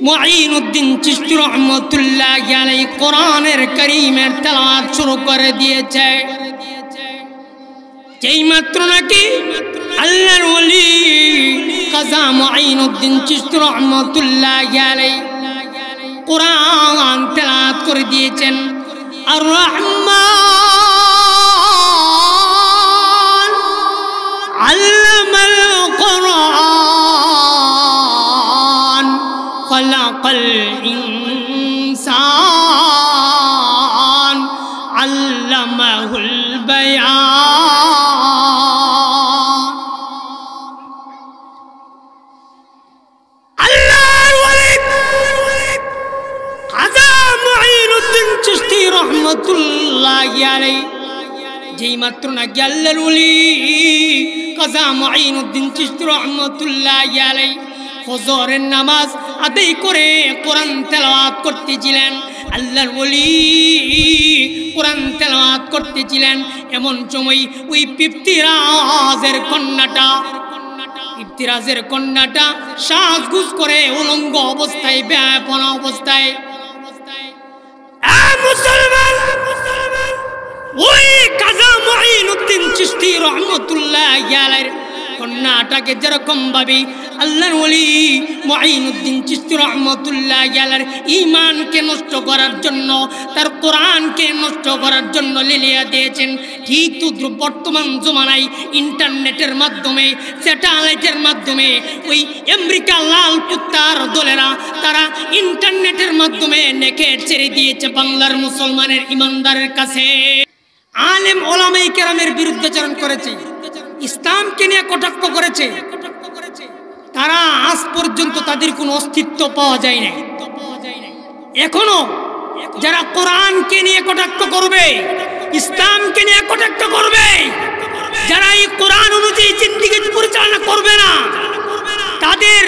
মুঈনুদ্দিন চিশতি রহমাতুল্লাহি আলাইহি কোরআনের কারীমের তেলাওয়াত শুরু করে দিয়েছে। যেই মাত্র নাকি আল্লাহর ওলি কাজা মুঈনুদ্দিন চিশতি রহমাতুল্লাহি আলাইহি কোরআন তেলাওয়াত করে দিয়েছেন, আর রহমান আল্লামাল কোরআন খলাকাল ইনসান আল্লামাহুল বায়ান। আল্লাহর ওলি কাজা মুঈনুদ্দিন চিশতি রহমাতুল্লাহি আলাইহি যেই মাত্র নাকি আল্লাহর ওলি কাজা মুঈনুদ্দিন চিশতি রহমাতুল্লাহি আলাইহি ফজরের নামাজ আদায় করে কোরআন তেলাওয়াত করতেছিলেন। আল্লাহর ওলি কোরআন তেলাওয়াত করতেছিলেন, এমন সময় ওই পিপ্তিরাজের কন্যাটা শ্বাসগুজ করে উলঙ্গ অবস্থায়, বেপনা অবস্থায় মুসলমান ওই কাজা মুঈনুদ্দিন চিশতি রহমাতুল্লাহি আলাইহি কন্যাটাকে যেরকম ভাবে আল্লাহর ওলি মুঈনুদ্দিন চিশতি রহমাতুল্লাহি আলাইহি ঈমানকে নষ্ট করার জন্য, তার কোরআনকে নষ্ট করার জন্য লীলিয়া দিয়েছেন, ঠিক তো বর্তমান জমানায় ইন্টারনেটের মাধ্যমে, স্যাটেলাইটের মাধ্যমে ওই আমেরিকা লাল কুত্তার দলেরা তারা ইন্টারনেটের মাধ্যমে নেকেট ছেড়ে দিয়েছে বাংলার মুসলমানের ইমানদারের কাছে। আলেম ওলামায়ে কেরামের বিরুদ্ধাচরণ করেছে, ইসলামকে নিয়ে কটাক্ষ করেছে, তারা আজ পর্যন্ত তাদের কোনো অস্তিত্ব পাওয়া যায় নাই। এখনো যারা কোরআনকে নিয়ে কটাক্ষ করবে, ইসলামকে নিয়ে কটাক্ষ করবে, যারা এই কোরআন অনুযায়ী জিন্দেগি পরিচালনা করবে না, তাদের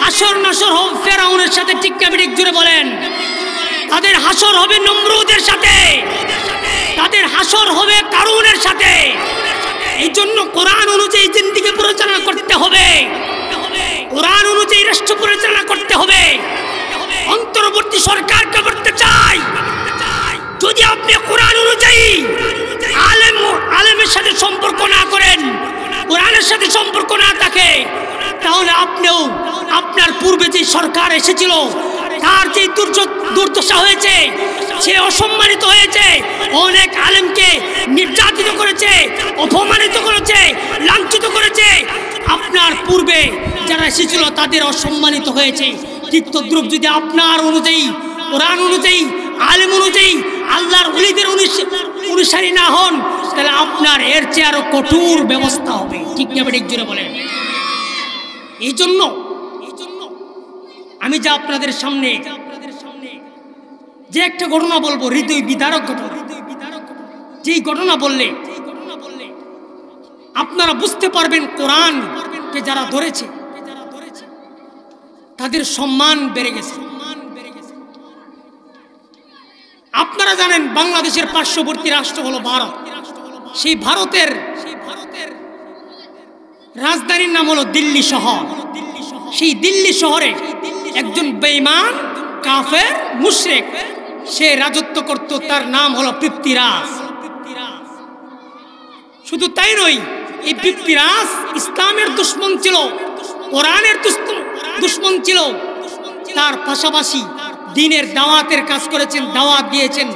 হাসর নাসর হবে ফেরাউনের সাথে। ঠিক না ঠিক জোরে বলেন? তাদের হাসর হবে নমরুদের সাথে, তাদের হাসর হবে কারুনের সাথে। এই জন্য কোরআন অনুযায়ী জিন্দেগি পরিচালনা করতে হবে, কোরআন অনুযায়ী রাষ্ট্র পরিচালনা করতে হবে। অন্তর্বর্তী সরকারকে করতে চাই, যদি আপনি কোরআন অনুযায়ী আলেমের সাথে সম্পর্ক না করেন, কোরআনের সাথে সম্পর্ক না থাকে, তাহলে আপনিও আপনার পূর্বে যে সরকার এসেছিল তার যে দুর্দশা হয়েছে, সে অসম্মানিত হয়েছে, অনেক আলেমকে নির্যাতিত করেছে, অপমানিত করেছে, লাঞ্ছিত করেছে। আপনার পূর্বে যারা এসেছিল তাদের অসম্মানিত হয়েছে। ঠিক তদ্রূপ যদি আপনার অনুযায়ী, কোরআন অনুযায়ী, আলেম অনুযায়ী, আল্লাহর ওলিদের অনুসারী না হন, তাহলে আপনার এর চেয়ে আরো কঠোর ব্যবস্থা হবে। ঠিক না ঠিক জোরে বলেন? এই জন্য আমি যা আপনাদের সামনে যে একটা ঘটনা বলবো, হৃদয় বিদারক ঘটনা, যেই ঘটনা বললে আপনারা বুঝতে পারবেন কোরআনকে যারা ধরেছে তাদের সম্মান বেড়ে গেছে। আপনারা জানেন বাংলাদেশের পার্শ্ববর্তী রাষ্ট্র হলো ভারত। সেই ভারতের রাজধানীর নাম হলো দিল্লি শহর। সেই দিল্লি শহরে একজন বেঈমান কাফের মুশরিক সে রাজত্ব করত, তার নাম হলো পৃথ্বীরাজ। শুধু তাই নয়, এই পৃথ্বীরাজ ইসলামের দুশমন ছিল, কোরআনের দুশমন ছিল, তার পাশাপাশি দ্বীনের দাওয়াতের কাজ করেছেন, দাওয়াত দিয়েছেন।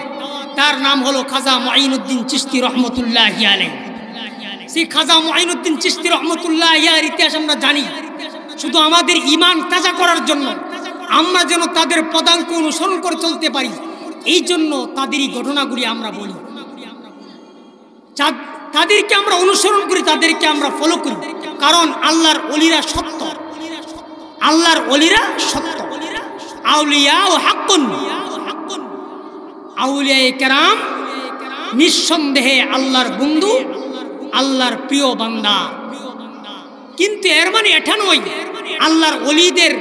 তার নাম হলো খাজা মুঈনুদ্দিন চিশতি রহমাতুল্লাহি আলাইহি। সেই খাজা মুঈনুদ্দিন চিশতি রহমাতুল্লাহি আলাইহির ইতিহাস আমরা জানি শুধু আমাদের ঈমান তাজা করার জন্য, আমরা যেন তাদের পদাঙ্ক অনুসরণ করে চলতে পারি, এই জন্য তাদেরই ঘটনাগুলি আমরা বলি। তাদেরকে আমরা অনুসরণ করি, তাদেরকে আমরা ফলো করি, কারণ আল্লাহর ওলিরা সত্য, আল্লাহর ওলিরা সত্য। আউলিয়া ও হাক্কুন, আউলিয়ায়ে কেরাম নিঃসন্দেহে আল্লাহর বন্ধু, আল্লাহর প্রিয় বান্দা। কিন্তু এর মানে এটা নয় আল্লাহর ওলিদের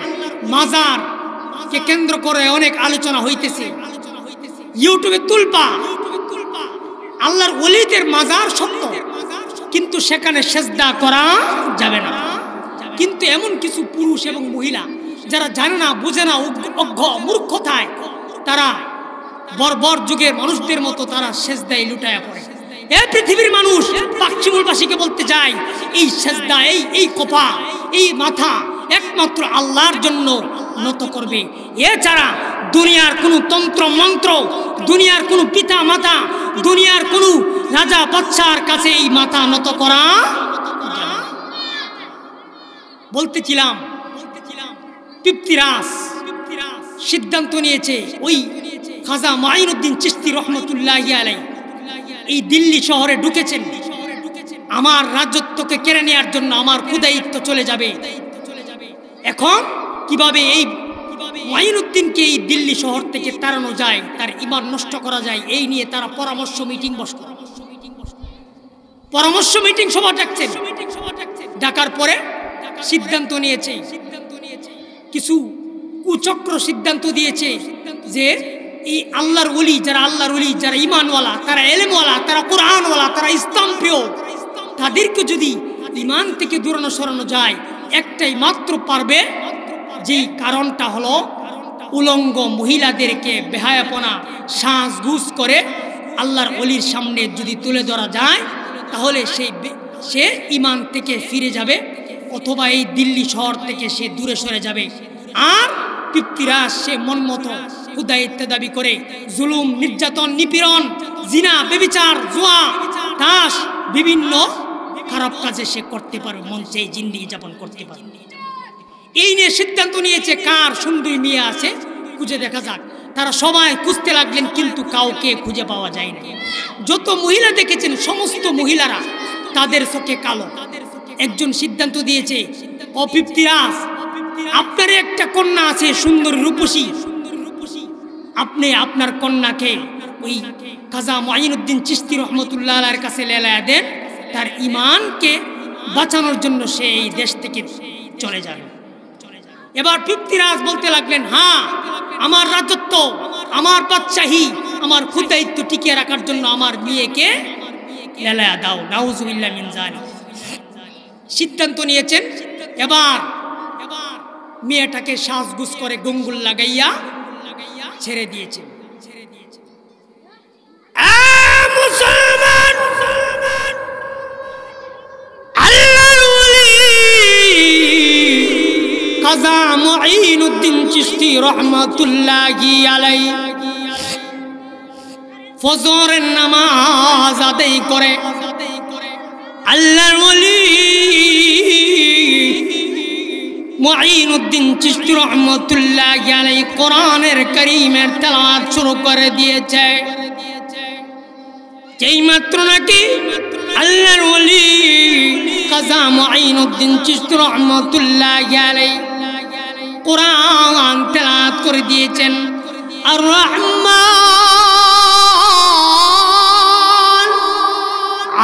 মাজারকে কেন্দ্র করে অনেক আলোচনা হইতেছে, ইউটিউবে তুলপা। আল্লাহর ওলিদের মাজার সত্য, কিন্তু সেখানে সেজদা করা যাবে না। কিন্তু এমন কিছু পুরুষ এবং মহিলা যারা জানে না, বুঝে না, অজ্ঞ মূর্খতায় তারা বর্বর যুগের মানুষদের মতো তারা সেজদায় লুটায়া পড়ে। এই পৃথিবীর মানুষ পাকশিমুলবাসীকে বলতে যায়, এই সেজদা, এই কোপা, এই মাথা একমাত্র আল্লাহর জন্য নত করবে। এছাড়া দুনিয়ার কোনো তন্ত্র মন্ত্র, দুনিয়ার কোনো পিতা মাতা, দুনিয়ার কোনো রাজা বাদশার কাছে এই মাথা নত করা। বলতেছিলাম পিপ্তিরাজ সিদ্ধান্ত নিয়েছে, ওই খাজা মুঈনুদ্দিন চিশতি রহমতুল্লাহি আলাইহি এই দিল্লি শহরে ঢুকেছেন আমার রাজত্বকে কেড়ে নেওয়ার জন্য। আমার খুদায়িত্ব চলে যাবে। এখন কিভাবে এই মুঈনুদ্দিনকে এই দিল্লি শহর থেকে তাড়ানো যায়, তার ঈমান নষ্ট করা যায়, এই নিয়ে তারা পরামর্শ মিটিং বসল। পরামর্শ মিটিং সভা ডাকছেন। ডাকার পরে সিদ্ধান্ত নিয়েছে, কিছু কুচক্র সিদ্ধান্ত দিয়েছে যে এই আল্লাহর ওলি, যারা আল্লাহর ওলি, যারা ঈমানওয়ালা, তারা এলেমওয়ালা, তারা কোরআনওয়ালা, তারা ইসলাম প্রিয়, তাদেরকে যদি ঈমান থেকে দূরানো সরানো যায়, একটাই মাত্র পারবে। যেই কারণটা হলো উলঙ্গ মহিলাদেরকে বেহায়াপনা সাজগুজ করে আল্লাহর ওলির সামনে যদি তুলে ধরা যায়, তাহলে সে ঈমান থেকে ফিরে যাবে, অথবা এই দিল্লি শহর থেকে সে দূরে সরে যাবে। আর পিপ্তিরাজ সে মনমতো খুদায়িত্ব দাবি করে জুলুম, নির্যাতন, নিপীড়ন, জিনা, ব্যভিচার, জুয়া, তাস, বিভিন্ন খারাপ কাজে সে করতে পারবে, মঞ্চে জিন্দেগি যাপন করতে পারবে। এই নিয়ে সিদ্ধান্ত নিয়েছে কার সুন্দরী মেয়ে আছে খুঁজে দেখা যাক। তারা সবাই খুঁজতে লাগলেন, কিন্তু কাউকে খুঁজে পাওয়া যায় না। যত মহিলা দেখেছেন সমস্ত মহিলারা তাদের চোখে কালো। একজন সিদ্ধান্ত দিয়েছে, ও পিপ্তিরাজ, আপনার একটা কন্যা আছে সুন্দরী রূপসী, আপনি আপনার কন্যাকে ওই খাজা মুঈনুদ্দিন চিশতি রহমতুল্লাহ আলাইহির কাছে লেলায়া দেন, তার ঈমানকে বাঁচানোর জন্য সে এই দেশ থেকে চলে যাবে। এবার পিপ্তিরাজ বলতে লাগলেন, হ্যাঁ, আমার রাজত্ব, আমার বাদশাহী, আমার খুদায়িত্ব টিকিয়ে রাখার জন্য আমার মেয়েকে লেলায়া দাও। নাউজুবিল্লাহ মিন যালিক। সিদ্ধান্ত নিয়েছেন। এবার মেয়েটাকে সাজগুজ করে গঙ্গুল লাগাইয়া ছেড়ে দিয়েছেন। মুসলমান, আল্লাহর ওলি খাজা মুঈনুদ্দিন চিশতি রহমাতুল্লাহি আলাইহি ফজরের নামাজ আদায় করে আল্লাহর ওলি মুঈনুদ্দিন চিশতি রহমাতুল্লাহি আলাইহি কোরআনের কারীমের তেলাওয়াত শুরু করে দিয়েছে। যেই মাত্র নাকি আল্লাহর ওলি খাজা মুঈনুদ্দিন চিশতি রহমাতুল্লাহি আলাইহি কোরআন তেলাওয়াত করে দিয়েছেন, আর রহমান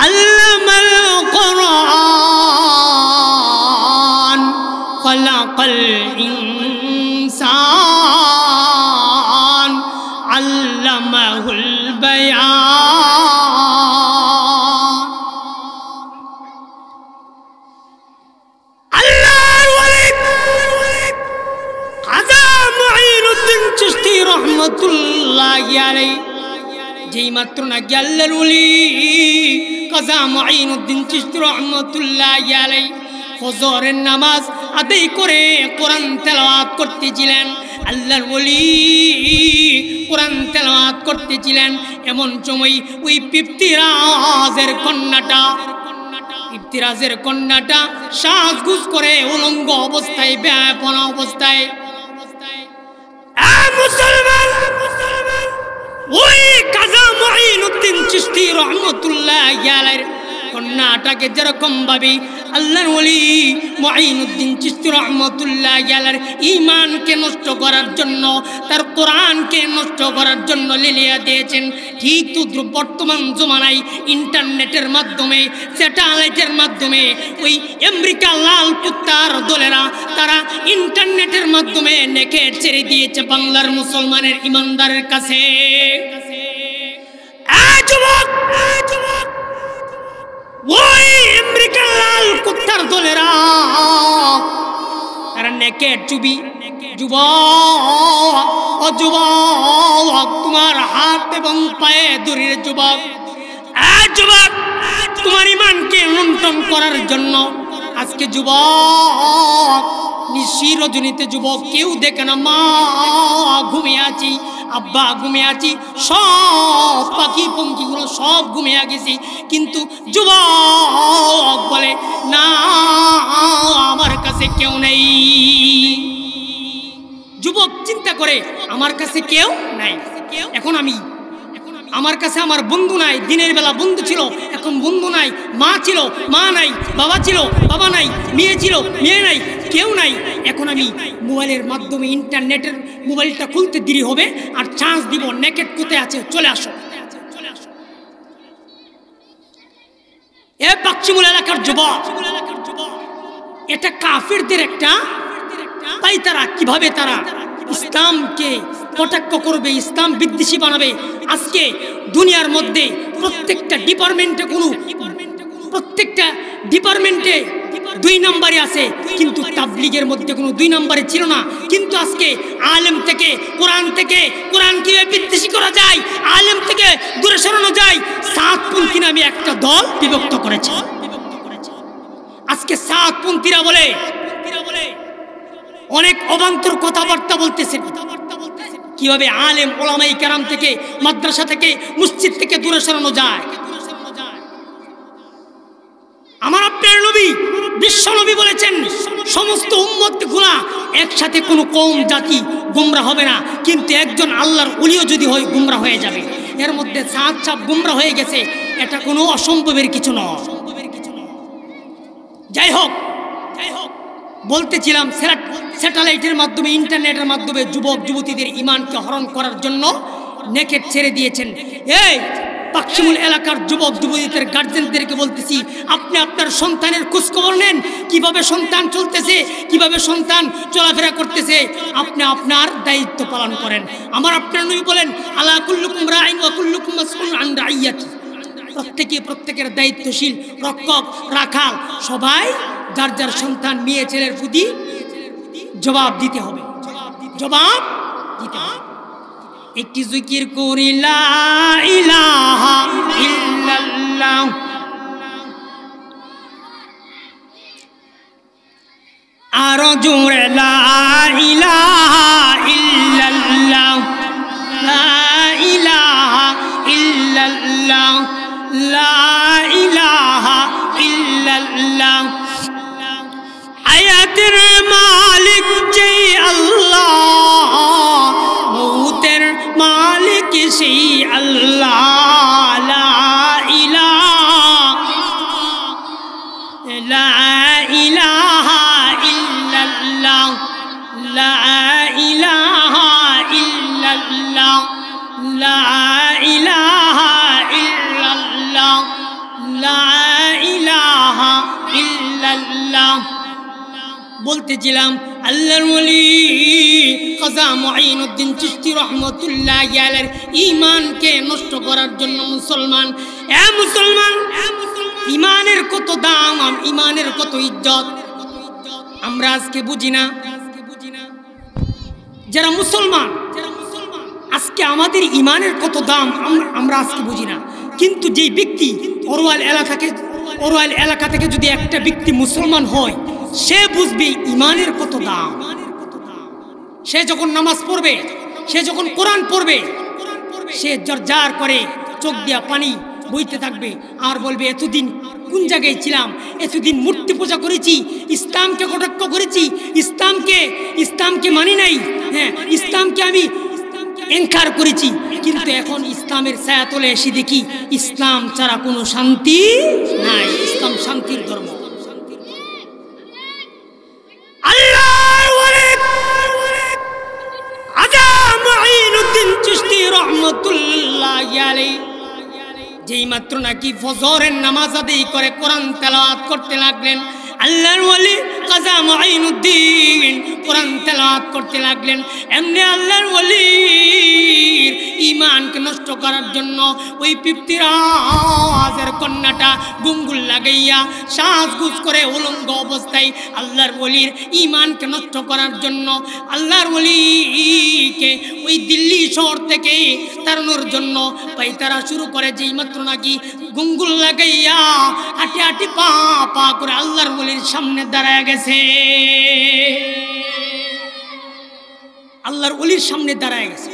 আল্লামাল কোরআন খলাকাল ইনসান আল্লামাহুল বায়ান। আল্লাহর ওলি খাজা মুঈনুদ্দিন চিশতি রহমাতুল্লাহি আলাইহি যেই মাত্র নাকি আল্লাহর ওলি খাজা মুঈনুদ্দিন চিশতি রহমাতুল্লাহি আলাইহি ফজরের নামাজ আদায় করে কোরআন তেলাওয়াত করতেছিলেন, আল্লাহর ওলি কোরআন তেলাওয়াত করতেছিলেন, এমন সময় ওই পিপ্তিরাজের কন্যাটা সাজগুজ করে উলঙ্গ অবস্থায়, বেহায়াপনা অবস্থায়, মুসলমান, ওই খাজা মুঈনুদ্দিন চিশতি রহমাতুল্লাহি আলাইহির কন্যাটাকে যেরকম ভাবে আল্লাহর ওলি মুঈনুদ্দিন চিশতি রহমাতুল্লাহি আলাইহির ঈমানকে নষ্ট করার জন্য, তার কোরআনকে নষ্ট করার জন্য লেলিয়া দিয়েছেন, ঠিক তো বর্তমান জমানায় ইন্টারনেটের মাধ্যমে, স্যাটেলাইটের মাধ্যমে ওই আমেরিকা লাল কুত্তার দলেরা তারা ইন্টারনেটের মাধ্যমে নেকেট ছেড়ে দিয়েছে বাংলার মুসলমানের ইমানদারের কাছে। ওই আমেরিকার লাল কুত্তার দলেরা তারা নেকেট ছবি যুবক, ও যুবক, তোমার হাত এবং পায়ে দড়ির যুবক, যুবক, তোমার ইমানকে লুণ্ঠন করার জন্য আজকে যুবক নিশি রজনীতে যুবক কেউ দেখে না, মা ঘুমিয়ে আছি, আব্বা ঘুমিয়ে আছি, সব পাখি পঙ্খিগুলো সব ঘুমিয়ে গেছি, কিন্তু যুবক বলে না আমার কাছে কেউ নেই। যুবক চিন্তা করে আমার কাছে কেউ নাই, এখন আমি, আমার কাছে আমার বন্ধু নাই, দিনের বেলা বন্ধু ছিল এখন বন্ধু নাই, মা ছিল মা নাই, বাবা ছিল বাবা নাই, মেয়ে ছিল মেয়ে নাই, কেউ নাই, এখন আমি মোবাইলের মাধ্যমে ইন্টারনেটের মোবাইলটা খুলতে দেরি হবে আর চান্স দিব, নেকেট কোথায় আছে চলে আসো। এ পাকচিমুল এলাকার যুবক, এটা কাফিরদের একটা তাই তারা কিভাবে তারা ইসলামকে কটাক্ষ করবে, ইসলাম বিদ্বেষী বানাবে। আজকে দুনিয়ার মধ্যে প্রত্যেকটা ডিপার্টমেন্টে 2 নম্বরে আছে, কিন্তু তাবলীগের মধ্যে কোনো 2 নম্বরে ছিল না। কিন্তু আজকে আলেম থেকে কোরআন কিভাবে বিদ্বেষী করা যায়, আলেম থেকে দূরে সরানো যায়, সাতপন্থী নামে একটা দল বিভক্ত করেছে। আজকে সাতপন্থীরা বলে অনেক অবান্তর কথাবার্তা বলতেছে, কিভাবে আলেম ওলামায়ে কেরাম থেকে, মাদ্রাসা থেকে, মসজিদ থেকে দূরে সরানো যায়। আমার আপনার নবী বিশ্ব নবী বলেছেন সমস্ত উম্মত গুলা একসাথে কোনো কওম জাতি গুমরাহ হবে না, কিন্তু একজন আল্লাহর ওলিও যদি হয় গুমরাহ হয়ে যাবে। এর মধ্যে সাত গুমরাহ হয়ে গেছে, এটা কোনো অসম্ভবের কিছু নয়। যাই হোক বলতেছিলাম, স্যাটেলাইটের মাধ্যমে ইন্টারনেটের মাধ্যমে যুবক যুবতীদের ইমানকে হরণ করার জন্য নেকেট ছেড়ে দিয়েছেন। এই পাকশিমুল এলাকার যুবক যুবতীদের গার্জেনদেরকে বলতেছি, আপনি আপনার সন্তানের খোঁজখবর নেন, কিভাবে সন্তান চলতেছে, কিভাবে সন্তান চলাফেরা করতেছে, আপনি আপনার দায়িত্ব পালন করেন। আমার আপনার নবী বলেন আলা কুল্লুকুম রাইন ওয়া কুল্লুকুম মাসউলুন আন রাইয়াতি, প্রত্যেকের দায়িত্বশীল, রক্ষক, রাখাল, সবাই যার যার সন্তান মেয়ে ছেলের প্রতি জবাব দিতে হবে। একটি জিকির করি লা ইলাহা ইল্লাল্লাহ, আরো জোরে লা ইলাহা ইল্লাল্লাহ, লা ইলাহা ইল্লাল্লাহ, লা ইলাহা ইল্লাল্লাহ। হায়াতের মালিক যে আল্লাহ, মৌতের মালিক সেই আল্লাহ, লা ইলাহা ইল্লাল্লাহ, লা ইলাহা ইল্লাল্লাহ, লা ইলাহা ইল্লাল্লাহ, লা ইলাহা ইল্লাল্লাহ। বলতেছিলাম আল্লাহর ওলি খাজা মুঈনুদ্দিন চিশতি রাহমাতুল্লাহি আলাইহির ঈমানকে নষ্ট করার জন্য মুসলমান, ঈমানের কত দাম, ঈমানের কত ইজ্জত আমরা আজকে বুঝি না। যারা মুসলমান আজকে আমাদের ঈমানের কত দাম আমরা আজকে বুঝি না। কিন্তু যেই ব্যক্তি অরওয়াল এলাকা থেকে যদি একটা ব্যক্তি মুসলমান হয়, সে বুঝবে ঈমানের কত দাম। সে যখন নামাজ পড়বে, সে যখন কোরআন পড়বে, সে জর্জার করে চোখ দিয়া পানি বইতে থাকবে আর বলবে এতদিন কোন জায়গায় ছিলাম, এতদিন মূর্তি পূজা করেছি, ইসলামকে কটাক্ষ করেছি, ইসলামকে মানি নাই, হ্যাঁ ইসলামকে আমি ইনকার করেছি, কিন্তু এখন ইসলামের ছায়াতলে এসে দেখি ইসলাম ছাড়া কোনো শান্তি নাই, ইসলাম শান্তির ধর্ম। আল্লাহর ওলি খাজা মুঈনুদ্দিন চিশতি রাহমাতুল্লাহি আলাইহি যেই মাত্র নাকি ফজরের নামাজ আদায় করে কোরআন তেলাওয়াত করতে লাগলেন, আল্লাহর ওলি খাজা মুঈনুদ্দিন দীর্ঘদিন কোরআন তেলাওয়াত করতে লাগলেন। এমনি আল্লাহর ওলির ঈমানকে নষ্ট করার জন্য ওই পিপ্তিরাজের কন্যাটা গুঙ্গুল লাগাইয়া সাজগুজ করে উলঙ্গ অবস্থায় আল্লাহর ওলির ঈমানকে নষ্ট করার জন্য আল্লাহর ওলিকে ওই দিল্লি শহর থেকে তাড়ানোর জন্য পাইতারা শুরু করে। যেই মাত্র নাকি গুঙ্গুল লাগাইয়া হাঁটি হাঁটি পা পা করে আল্লাহর ওলির সামনে দাঁড়ায় গেছে, আল্লাহর ওলির সামনে দাঁড়ায় গেছে।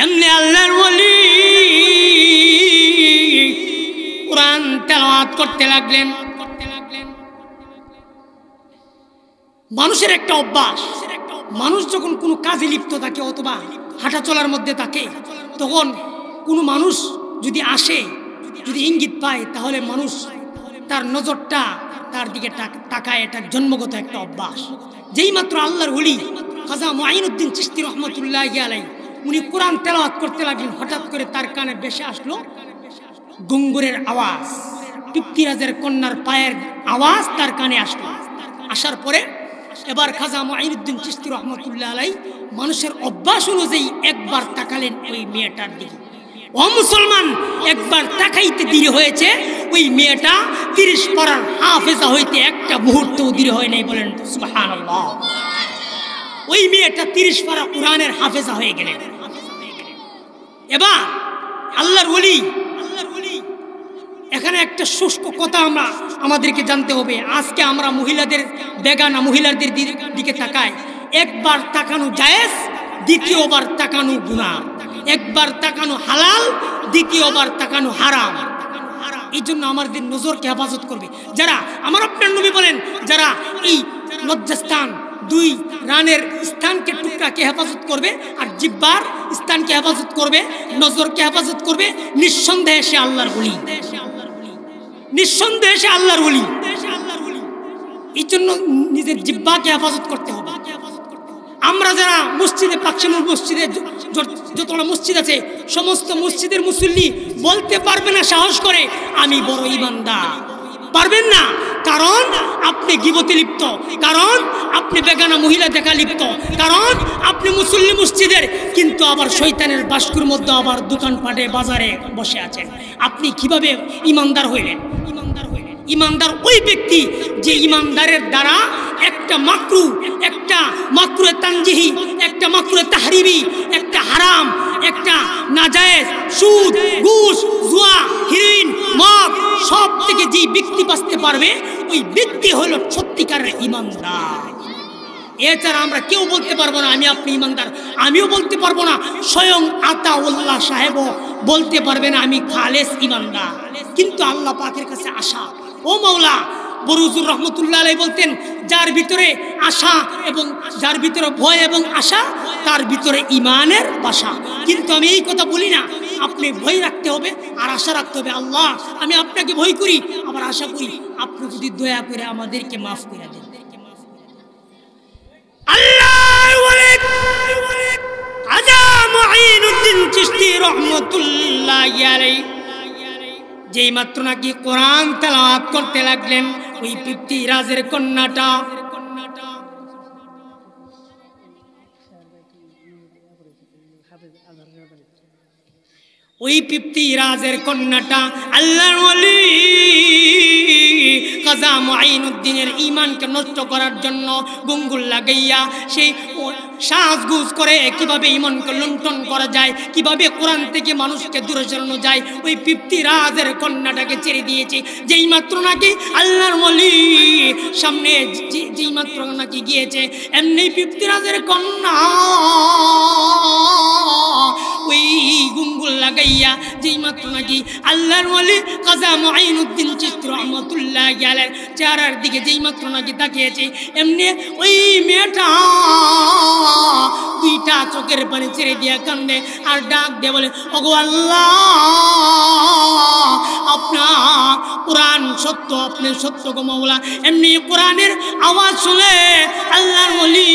এমনি আল্লাহর ওলি কোরআন তেলাওয়াত করতে লাগলেন। মানুষের একটা অভ্যাস, মানুষ যখন কোনো কাজে লিপ্ত থাকে অথবা হাঁটা চলার মধ্যে থাকে, তখন কোনো মানুষ যদি আসে, যদি ইঙ্গিত পায়, তাহলে মানুষ তার নজরটা তার দিকে তাকায়। এটা জন্মগত একটা অভ্যাস। যেই মাত্র আল্লাহর ওলি খাজা মুঈনুদ্দিন চিশতি রহমতুল্লাহি আলাইহি উনি কোরআন তেলাওয়াত করতে লাগলেন, হঠাৎ করে তার কানে ভেসে আসলো গুঙ্গুরের আওয়াজ, পিপ্তিরাজের কন্যার পায়ের আওয়াজ তার কানে আসলো। আসার পরে এবার খাজা মুঈনুদ্দিন চিশতি রহমতুল্লাহি আলাইহি মানুষের অভ্যাস অনুযায়ী একবার তাকালেন ওই মেয়েটার দিকে। ও মুসলমান, একবার তাকাইতে দেরি হয়েছে, ওই মেয়েটা 30 পারার হাফেজা হইতে একটা মুহূর্তও দেরি হয় নাই। বলেন সুবহানাল্লাহ। ওই মেয়েটা 30 পারা কোরআনের হাফেজা হয়ে গেলেন। এবার আল্লাহর ওলি, এখানে একটা শুষ্ক কথা আমাদেরকে জানতে হবে। আজকে আমরা মহিলাদের বেগানা মহিলাদের দিকে তাকাই, একবার তাকানো জায়েজ, দ্বিতীয়বার তাকানো গুনাহ। একবার তাকানো হালাল, দ্বিতীয়বার তাকানো হারাম। এই জন্য আমাদের নজরকে হেফাজত করবে যারা, আমার আপনার নবী বলেন, যারা এই লজ্জাস্থান 2 রানের স্থানকে টুকরাকে হেফাজত করবে আর জিহ্বার স্থানকে হেফাজত করবে, নজরকে হেফাজত করবে, নিঃসন্দেহে সে আল্লাহর ওলি, নিঃসন্দেহে সে আল্লাহর ওলি। এই জন্য নিজের জিহ্বাকে হেফাজত করতে হবে। আমরা যারা মসজিদে পাকশামুল মসজিদে যতটা মসজিদ আছে, সমস্ত মসজিদের মুসল্লি বলতে পারবে না সাহস করে আমি বড় ঈমানদার, পারবেন না। কারণ আপনি গীবতে লিপ্ত, কারণ আপনি বেগানা মহিলা দেখা লিপ্ত, কারণ আপনি মুসল্লি মসজিদের, কিন্তু আবার শয়তানের বাস্কুর মধ্যে আবার দোকানপাটে বাজারে বসে আছেন। আপনি কিভাবে ঈমানদার হইলেন? ঈমানদার ওই ব্যক্তি যে ঈমানদারের দ্বারা একটা মাকরুহে তানজিহি, একটা মাকরুহে তাহরিমি, একটা হারাম, একটা নাজায়েজ, সুদ, ঘুষ, জুয়া, হিরোইন, মদ, সব থেকে যে ব্যক্তি বাঁচতে পারবে, ওই ব্যক্তি হলো সত্যিকারের ঈমানদার। এছাড়া আমরা কেউ বলতে পারবো না আমি আপনি ঈমানদার। আমিও বলতে পারবো না, স্বয়ং আতাউল্লাহ সাহেবও বলতে পারবে না আমি খালেস ঈমানদার। কিন্তু আল্লাহ পাকের কাছে আশা, ও মাওলা বরুজুর রহমতুল্লাহ আলাইহি বলতেন, যার ভিতরে আশা এবং যার ভিতরে ভয় এবং আশা, তার ভিতরে ঈমানের বাসা। কিন্তু আমি এই কথা বলি না, আপনি ভয় রাখতে হবে আর আশা রাখতে হবে। আল্লাহ, আমি আপনাকে ভয় করি, আবার আশা করি আপনি যদি দয়া করে আমাদেরকে মাফ করে দেন। আল্লাহর ওলি খাজা মুঈনুদ্দিন চিশতি রহমতুল্লাহি আলাইহি যেই মাত্র নাকি কোরআন তেলাওয়াত করতে লাগলেন, ওই পিপ্তিরাজের কন্যাটা আল্লাহর ওলি খাজা মুঈনুদ্দিনের ঈমানকে নষ্ট করার জন্য গুঙ্গুল লাগাইয়া সেই সাজগুজ করে কিভাবে ঈমানকে লুণ্ঠন করা যায়, কিভাবে কোরআন থেকে মানুষকে দূরে সরানো যায়, ওই পিপ্তিরাজের কন্যাটাকে ছেড়ে দিয়েছে। যেই মাত্র নাকি আল্লাহর ওলি সামনে যেই মাত্র নাকি গিয়েছে, এমনি পিপ্তিরাজের কন্যা ওই গুঙ্গুল লাগাইয়া যেই মাত্র নাকি আল্লাহর ওলি খাজা মুঈনুদ্দিন চিশতি রহমতুল্লাহি আলাইহির চেহারার দিকে যেই মাত্র নাকি তাকিয়েছে, এমনি ওই মেয়েটা 2টা চোখের পানি ছেড়ে দিয়া কান্দে আর ডাক দিয়ে বলে, ওগো আল্লাহ, আপনার কোরআন সত্য, আপনি সত্য গো মাওলা। এমনি কোরআনের আওয়াজ শুনে আল্লাহর ওলি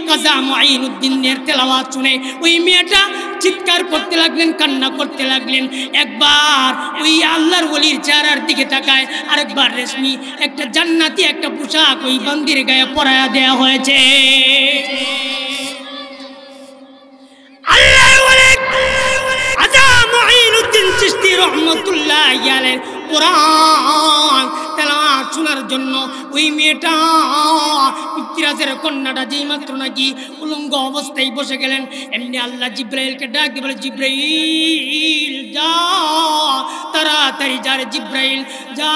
খাজা মুঈনুদ্দিনের তেলাওয়াত শুনে ওই মেয়েটা চিৎকার করতে লাগলেন, কান্না করতে লাগলেন। একবার ওই আল্লাহর ওলির চেহারার দিকে তাকায়, আরেকবার রেশমি একটা জান্নাতি একটা পোশাক ওই বান্দির গায়ে পরায়া দেয়া হয়েছে। আল্লাহর ওলি খাজা মুঈনুদ্দিন চিশতি রাহমাতুল্লাহি আলাইহি কোরআন তেলাওয়াত শোনার জন্য ওই মেয়েটা পিতৃরাজের কন্যাটা যেই মাত্র নাকি উলঙ্গ অবস্থায় বসে গেলেন, এমনি আল্লাহ জিব্রাইলকে ডাক দিয়ে বলে, জিব্রাইল যা, তাড়াতাড়ি যা রে জিব্রাইল যা।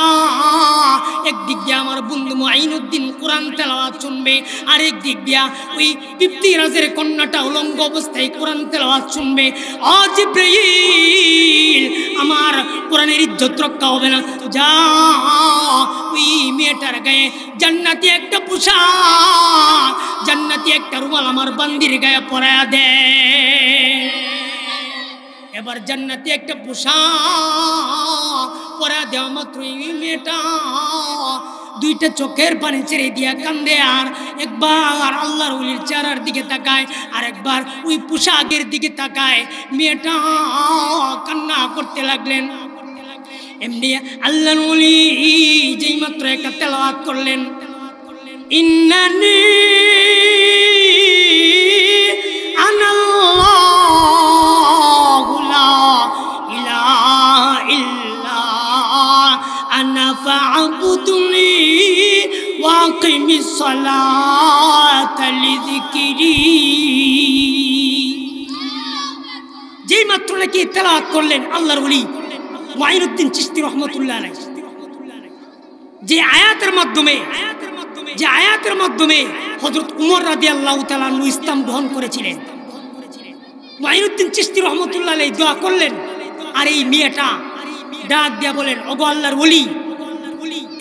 একদিক দিয়ে আমার বন্ধু মুঈনুদ্দিন কোরআন তেলাওয়াত শুনবে, আর একদিক দিয়া ওই পিতৃরাজের কন্যাটা উলঙ্গ অবস্থায় কোরআন তেলাওয়াত শুনবে। ও জিব্রাইল, আমার কোরআনের ইজ্জত রক্ষা হবে না, যা ওই মেয়েটার গায়ে জান্নাতি একটা পোশাক, জান্নাতি একটা রুমাল আমার বান্দির গায়ে পরায়া দে। এবার জান্নাতি একটা পোশাক পরায়া দেওয়া মাত্র এই মেয়েটা দুইটা চোখের পানি ছেড়ে দিয়া কান্দে, আর একবার আল্লাহর ওলির চেহারার দিকে তাকায়, আর একবার ওই পোশাকের দিকে তাকায়। মেয়েটা কান্না করতে লাগলেন। এমনি আল্লাহর ওলি যেই মাত্র একটা তেলাওয়াত করলেন, ইন্নানি আনাল্লাহু লা ইলাহা ইল্লা আনা ফা'বুদনি ওয়া আকিমিস সালাতা লিযিকরি। যেই মাত্র নাকি তেলাওয়াত করলেন আল্লাহর ওলি মুঈনুদ্দিন চিশতি রাহমাতুল্লাহ আলাইহি, যে আয়াতের মাধ্যমে হযরত ওমর রাদিয়াল্লাহু তাআলা আনহু ইসলাম গ্রহণ করেছিলেন, মুঈনুদ্দিন চিশতি রাহমাতুল্লাহ আলাইহি দোয়া করলেন। আর এই মেয়েটা ডাক দিয়া বলেন, ওগো আল্লাহর ওলি,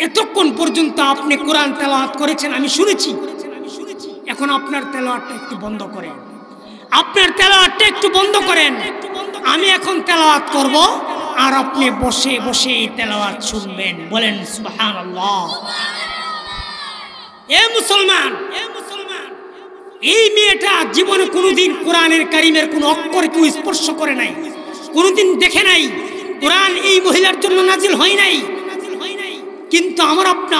এতক্ষণ পর্যন্ত আপনি কোরআন তেলাওয়াত করেছেন আমি শুনেছি, এখন আপনার তেলাওয়াতটা একটু বন্ধ করেন, আপনার তেলাওয়াতটা একটু বন্ধ করেন। আমি এখন তেলাওয়াত করব, আর আপনি বসে বসে তেলাওয়াত শুনবেন। বলেন সুবহানাল্লাহ। এ মুসলমান, এই মেয়েটা জীবনে কোনোদিন কোরআনের কারিমের কোন অক্ষর কেউ স্পর্শ করে নাই, কোনোদিন দেখে নাই, কোরআন এই মহিলার জন্য নাজিল হয় নাই। কিন্তু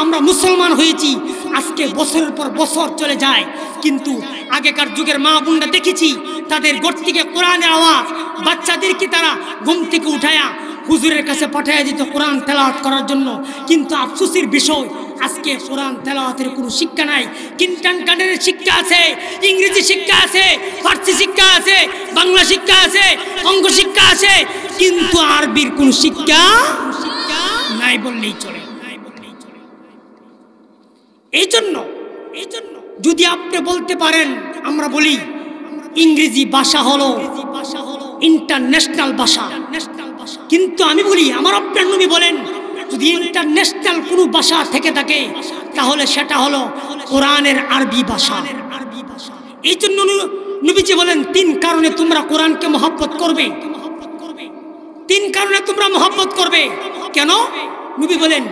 আমরা মুসলমান হয়েছি, আজকে বছরের পর বছর চলে যায়, কিন্তু আগেকার যুগের মা বোনরা দেখেছি তাদের ঘর থেকে কোরআনের আওয়াজ, বাচ্চাদেরকে তারা ঘুম থেকে উঠায়া হুজুরের কাছে পাঠায়া দিত কোরআন তেলাওয়াত করার জন্য। কিন্তু আফসোসের বিষয়, আজকে কোরআন তেলাওয়াতের কোনো শিক্ষা নাই। কিন্টারগার্টেনের শিক্ষা আছে, ইংরেজি শিক্ষা আছে, ফার্সি শিক্ষা আছে, বাংলা শিক্ষা আছে, অঙ্ক শিক্ষা আছে, কিন্তু আরবির কোনো শিক্ষা নাই বললেই চলে। এই জন্য যদি আপনি বলতে পারেন, আমরা বলি ইংরেজি ভাষা হলো ইন্টারন্যাশনাল ভাষা, কিন্তু আমি বলি আমার আপনার নবী বলেন, যদি ইন্টারন্যাশনাল কোনো ভাষা থেকে থাকে তাহলে সেটা হলো কোরআনের আরবি ভাষা। এই জন্য নবীজি বলেন, 3 কারণে তোমরা কোরআনকে মহব্বত করবে, 3 কারণে তোমরা মহব্বত করবে। কেন? নবী বলেন,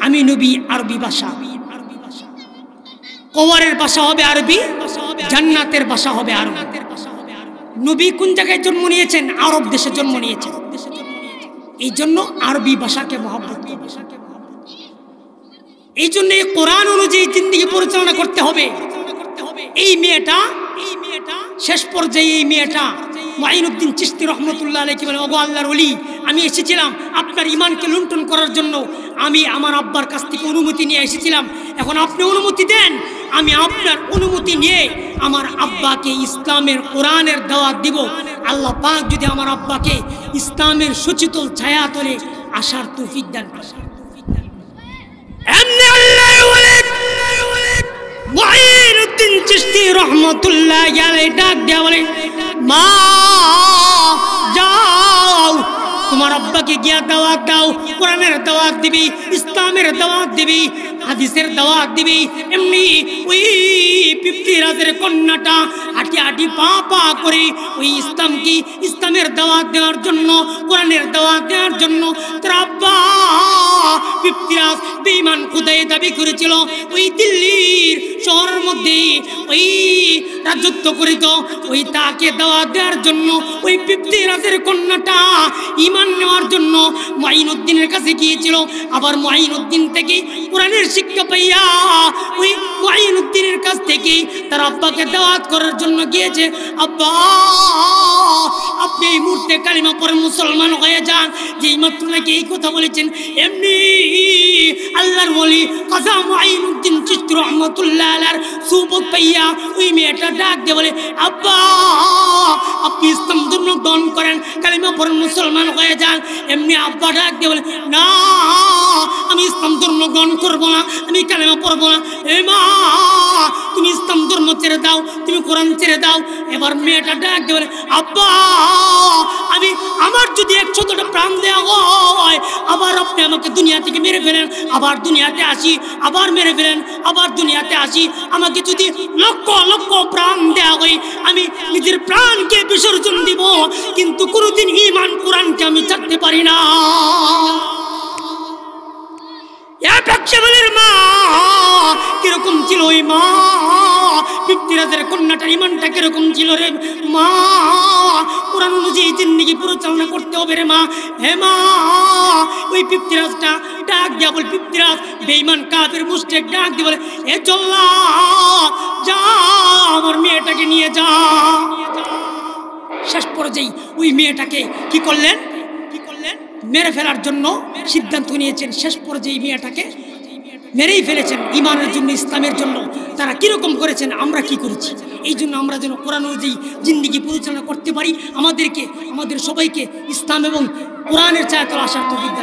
আমি নবী আরবি ভাষা, কবরের ভাষা হবে আরবি, জান্নাতের ভাষা হবে আরবি। নবী কোন জায়গায় জন্ম নিয়েছেন? আরব দেশে জন্ম নিয়েছেন। এই জন্য আরবি ভাষাকে মহব্বত করবে। এই জন্য এই কোরআন অনুযায়ী জিন্দেগি পরিচালনা করতে হবে। এই মেয়েটা শেষ পর্যায়ে এই মেয়েটা মুঈনুদ্দিন চিশতি রাহমাতুল্লাহ আলাইহি বলে, ওগো আল্লাহর ওলি, আমি এসেছিলাম আপনার ঈমানকে লুণ্ঠন করার জন্য, আমি আমার আব্বার কাছ থেকে অনুমতি নিয়ে এসেছিলাম, এখন আপনি অনুমতি দেন, আমি আপনার অনুমতি নিয়ে আমার আব্বাকে ইসলামের কোরআনের দাওয়াত দিব। আল্লাহ পাক যদি আমার আব্বাকে ইসলামের সুচিতল ছায়া তলে আসার তৌফিক দান করেন। এমনি আল্লাহর ওলি মুঈনুদ্দিন চিশতি রাহমাতুল্লাহ আলাইহি ডাক দেয়া বলে, মা যাও তোমার আব্বাকে গিয়া দাওয়াত দাও, কোরআনের দাওয়াত দিবি, ইসলামের দাওয়াত দিবি, হাদিসের দাওয়াত দিবি। এমনি ওই পিপৃরাজের কন্যাটা হাঁটি হাঁটি পা পা করে ওই ইসলামের দাওয়াত দেওয়ার জন্য, কোরআনের দাওয়াত দেওয়ার জন্য তার আব্বা পিপৃথিরাজ বেঈমান খোদাই দাবি করেছিল ওই দিল্লির শহরের মধ্যে ওই রাজত্ব করিত, ওই তাকে দাওয়াত দেওয়ার জন্য ওই পিপৃথিরাজের কন্যাটা ঈমান নেওয়ার জন্য মুঈনুদ্দিনের কাছে গিয়েছিল। আবার মুঈনুদ্দিন থেকে কোরআনের শিক্ষা পাইয়া ওই মুঈনুদ্দিনের কাছ থেকে তার আব্বাকে দাওয়াত করার জন্য গিয়েছে। আব্বা, আপনি এই মুহূর্তে কালিমা পড়ে মুসলমান হয়ে যান। যেই মাত্র নাকি এই কথা বলেছেন, এমনি আল্লাহর ওলি কাজী মুঈনুদ্দিন চিশতি রাহমাতুল্লাহ আলাইহির সুবত পাইয়া ওই মেয়েটা ডাক দিয়ে বলে, আব্বা আপনি ইসলাম ধর্ম গ্রহণ করেন, কালিমা পড়ে মুসলমান হয়ে যান। এমনি আব্বা ডাক দিয়ে বলে, না আমি ইসলাম ধর্ম গ্রহণ করবো না, আমি কালিমা পড়বো না। এ মা, তুমি ইসলাম ধর্ম ছেড়ে দাও, তুমি কোরআন ছেড়ে দাও। এবার মেয়েটা ডাক দিয়ে বলে, আব্বা আমি আমার যদি 100টা প্রাণ দেওয়া হয়, আবার আপনি আমাকে দুনিয়া থেকে মেরে ফেলেন, আবার দুনিয়াতে আসি, আবার মেরে ফেলেন, আবার দুনিয়াতে আসি, আমাকে যদি লক্ষ লক্ষ প্রাণ দেওয়া হয়, আমি নিজের প্রাণকে বিসর্জন দিব, কিন্তু কোনোদিন ঈমান কোরআনকে আমি ছাড়তে পারি না। মা কিরকম ছিল ওই মা, পিপৃথিরাজের কন্যাটার ঈমানটা কিরকম ছিল রে মা? কোরআন অনুযায়ী জিন্দেগি পরিচালনা করতে হবে রে মা। হে মা, ওই পিপৃথিরাজটা ডাক দিয়া বলে, পিপৃথিরাজ বেঈমান কাফের মুশরিক ডাক দিয়ে বলে, এ জল্লাদ যা আমার মেয়েটাকে নিয়ে যা। শেষ পর্যায়ে ওই মেয়েটাকে কি করলেন? মেরে ফেলার জন্য সিদ্ধান্ত নিয়েছেন। শেষ পর্যায়ে মেয়েটাকে মেরেই ফেলেছেন ঈমানের জন্য, ইসলামের জন্য। তারা কিরকম করেছেন, আমরা কি করেছি? এই জন্য আমরা যেন কোরআন অনুযায়ী জিন্দেগি পরিচালনা করতে পারি, আমাদেরকে, আমাদের সবাইকে ইসলাম এবং কোরআনের ছায়াতলে আসার তৌফিক দান।